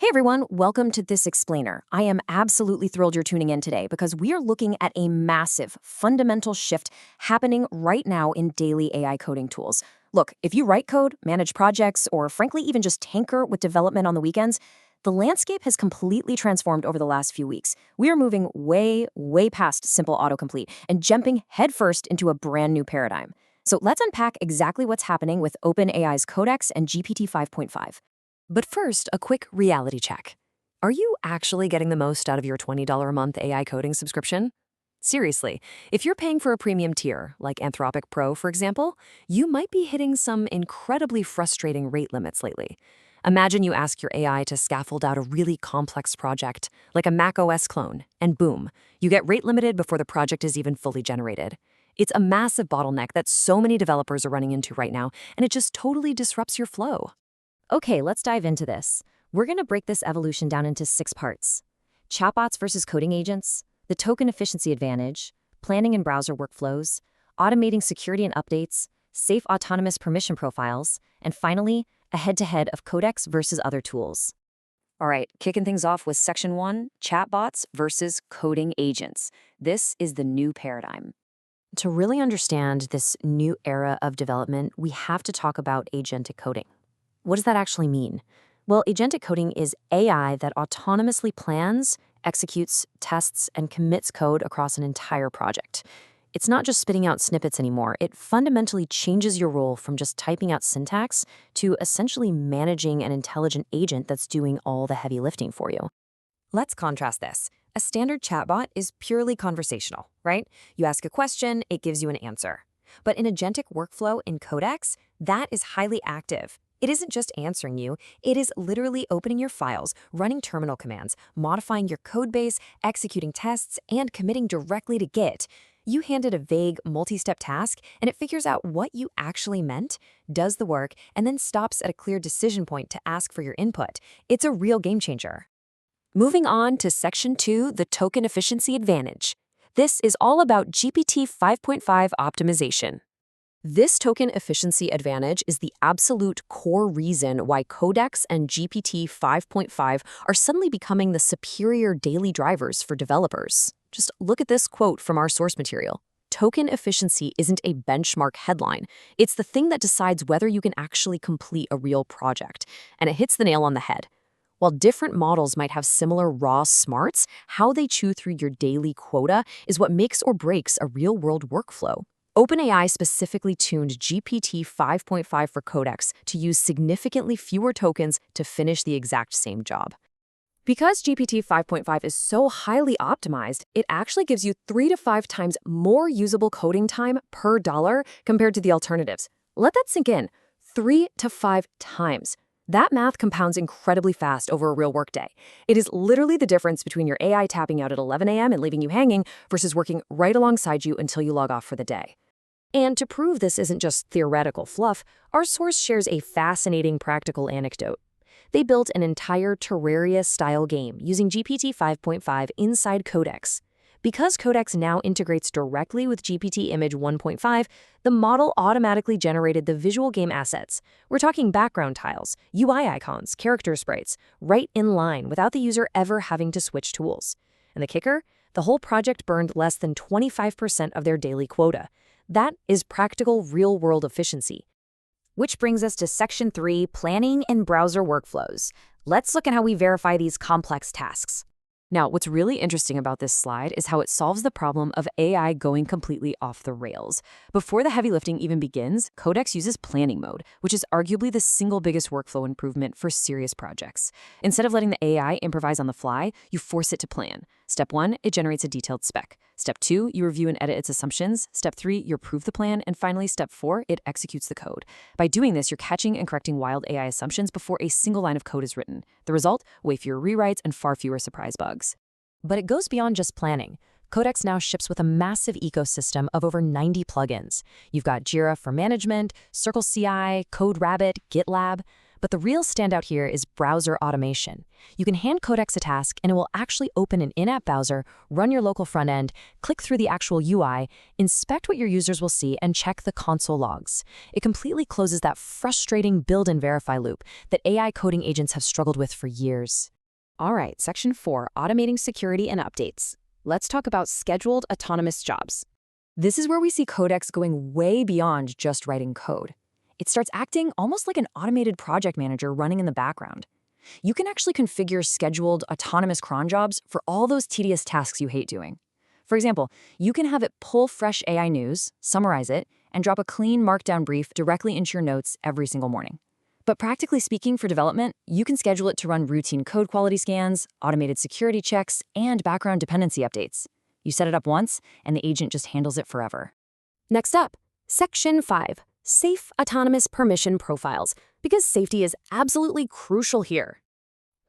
Hey everyone, welcome to This Explainer. I am absolutely thrilled you're tuning in today because we are looking at a massive, fundamental shift happening right now in daily AI coding tools. Look, if you write code, manage projects, or frankly even just tinker with development on the weekends, the landscape has completely transformed over the last few weeks. We are moving way past simple autocomplete and jumping headfirst into a brand new paradigm. So let's unpack exactly what's happening with OpenAI's Codex and GPT 5.5. But first, a quick reality check. Are you actually getting the most out of your $20 a month AI coding subscription? Seriously, if you're paying for a premium tier, like Anthropic Pro, for example, you might be hitting some incredibly frustrating rate limits lately. Imagine you ask your AI to scaffold out a really complex project, like a macOS clone, and boom, you get rate limited before the project is even fully generated. It's a massive bottleneck that so many developers are running into right now, and it just totally disrupts your flow. Okay, let's dive into this. We're going to break this evolution down into 6 parts. Chatbots versus coding agents, the token efficiency advantage, planning and browser workflows, automating security and updates, safe autonomous permission profiles, and finally, a head-to-head of Codex versus other tools. All right, kicking things off with Section 1, chatbots versus coding agents. This is the new paradigm. To really understand this new era of development, we have to talk about agentic coding. What does that actually mean? Well, agentic coding is AI that autonomously plans, executes, tests, and commits code across an entire project. It's not just spitting out snippets anymore. It fundamentally changes your role from just typing out syntax to essentially managing an intelligent agent that's doing all the heavy lifting for you. Let's contrast this. A standard chatbot is purely conversational, right? You ask a question, it gives you an answer. But in agentic workflow in Codex, that is highly active. It isn't just answering you, it is literally opening your files, running terminal commands, modifying your codebase, executing tests, and committing directly to Git. You hand it a vague, multi-step task, and it figures out what you actually meant, does the work, and then stops at a clear decision point to ask for your input. It's a real game changer. Moving on to Section 2, the token efficiency advantage. This is all about GPT 5.5 optimization. This token efficiency advantage is the absolute core reason why Codex and GPT 5.5 are suddenly becoming the superior daily drivers for developers. Just look at this quote from our source material. Token efficiency isn't a benchmark headline. It's the thing that decides whether you can actually complete a real project. And it hits the nail on the head. While different models might have similar raw smarts, how they chew through your daily quota is what makes or breaks a real-world workflow. OpenAI specifically tuned GPT 5.5 for Codex to use significantly fewer tokens to finish the exact same job. Because GPT 5.5 is so highly optimized, it actually gives you 3 to 5 times more usable coding time per dollar compared to the alternatives. Let that sink in. 3 to 5 times. That math compounds incredibly fast over a real workday. It is literally the difference between your AI tapping out at 11 a.m. and leaving you hanging versus working right alongside you until you log off for the day. And to prove this isn't just theoretical fluff, our source shares a fascinating practical anecdote. They built an entire Terraria-style game using GPT 5.5 inside Codex. Because Codex now integrates directly with GPT Image 1.5, the model automatically generated the visual game assets. We're talking background tiles, UI icons, character sprites, right in line without the user ever having to switch tools. And the kicker? The whole project burned less than 25% of their daily quota. That is practical real-world efficiency. Which brings us to Section 3, planning and browser workflows. Let's look at how we verify these complex tasks. Now, what's really interesting about this slide is how it solves the problem of AI going completely off the rails. Before the heavy lifting even begins, Codex uses planning mode, which is arguably the single biggest workflow improvement for serious projects. Instead of letting the AI improvise on the fly, you force it to plan. Step 1, it generates a detailed spec. Step 2, you review and edit its assumptions. Step 3, you approve the plan. And finally, Step 4, it executes the code. By doing this, you're catching and correcting wild AI assumptions before a single line of code is written. The result? Way fewer rewrites and far fewer surprise bugs. But it goes beyond just planning. Codex now ships with a massive ecosystem of over 90 plugins. You've got Jira for management, Circle CI, CodeRabbit, GitLab. But the real standout here is browser automation. You can hand Codex a task and it will actually open an in-app browser, run your local front end, click through the actual UI, inspect what your users will see, and check the console logs. It completely closes that frustrating build and verify loop that AI coding agents have struggled with for years. All right, Section 4, Automating Security and Updates. Let's talk about scheduled autonomous jobs. This is where we see Codex going way beyond just writing code. It starts acting almost like an automated project manager running in the background. You can actually configure scheduled autonomous cron jobs for all those tedious tasks you hate doing. For example, you can have it pull fresh AI news, summarize it, and drop a clean markdown brief directly into your notes every single morning. But practically speaking, for development, you can schedule it to run routine code quality scans, automated security checks, and background dependency updates. You set it up once, and the agent just handles it forever. Next up, Section 5, Safe Autonomous Permission Profiles, because safety is absolutely crucial here.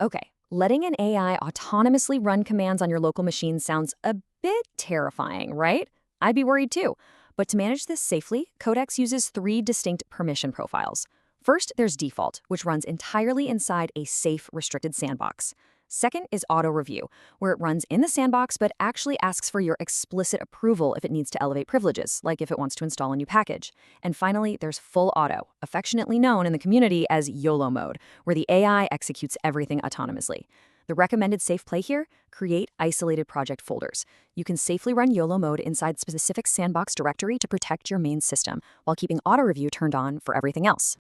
Okay, letting an AI autonomously run commands on your local machine sounds a bit terrifying, right? I'd be worried too. But to manage this safely, Codex uses 3 distinct permission profiles. First, there's default, which runs entirely inside a safe, restricted sandbox. Second is auto review, where it runs in the sandbox but actually asks for your explicit approval if it needs to elevate privileges, like if it wants to install a new package. And finally, there's full auto, affectionately known in the community as YOLO mode, where the AI executes everything autonomously. The recommended safe play here: create isolated project folders. You can safely run YOLO mode inside specific sandbox directory to protect your main system, while keeping auto review turned on for everything else.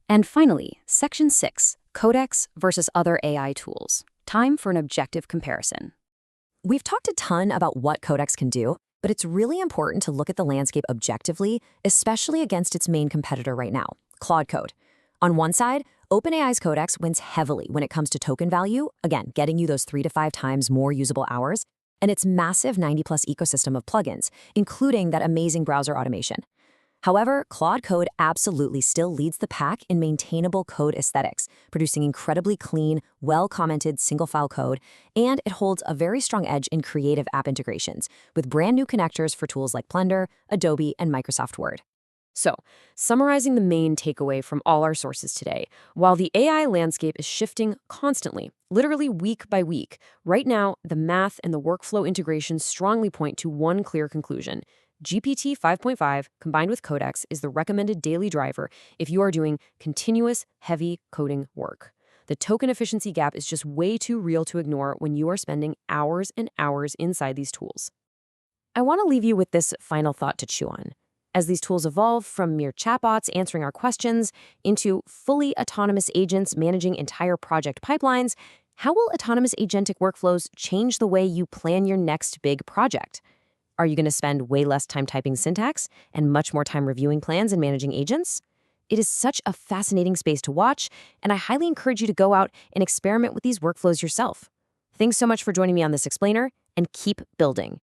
And finally, Section 6, Codex versus other AI tools. Time for an objective comparison. We've talked a ton about what Codex can do, but it's really important to look at the landscape objectively, especially against its main competitor right now, Claude Code. On one side, OpenAI's Codex wins heavily when it comes to token value, again, getting you those 3 to 5 times more usable hours, and its massive 90-plus ecosystem of plugins, including that amazing browser automation. However, Claude Code absolutely still leads the pack in maintainable code aesthetics, producing incredibly clean, well-commented single-file code, and it holds a very strong edge in creative app integrations, with brand new connectors for tools like Blender, Adobe, and Microsoft Word. So, summarizing the main takeaway from all our sources today, while the AI landscape is shifting constantly, literally week by week, right now, the math and the workflow integrations strongly point to one clear conclusion. GPT 5.5 combined with Codex is the recommended daily driver if you are doing continuous, heavy coding work. The token efficiency gap is just way too real to ignore when you are spending hours and hours inside these tools. I want to leave you with this final thought to chew on. As these tools evolve from mere chatbots answering our questions into fully autonomous agents managing entire project pipelines, how will autonomous agentic workflows change the way you plan your next big project? Are you going to spend way less time typing syntax and much more time reviewing plans and managing agents? It is such a fascinating space to watch, and I highly encourage you to go out and experiment with these workflows yourself. Thanks so much for joining me on this explainer, and keep building.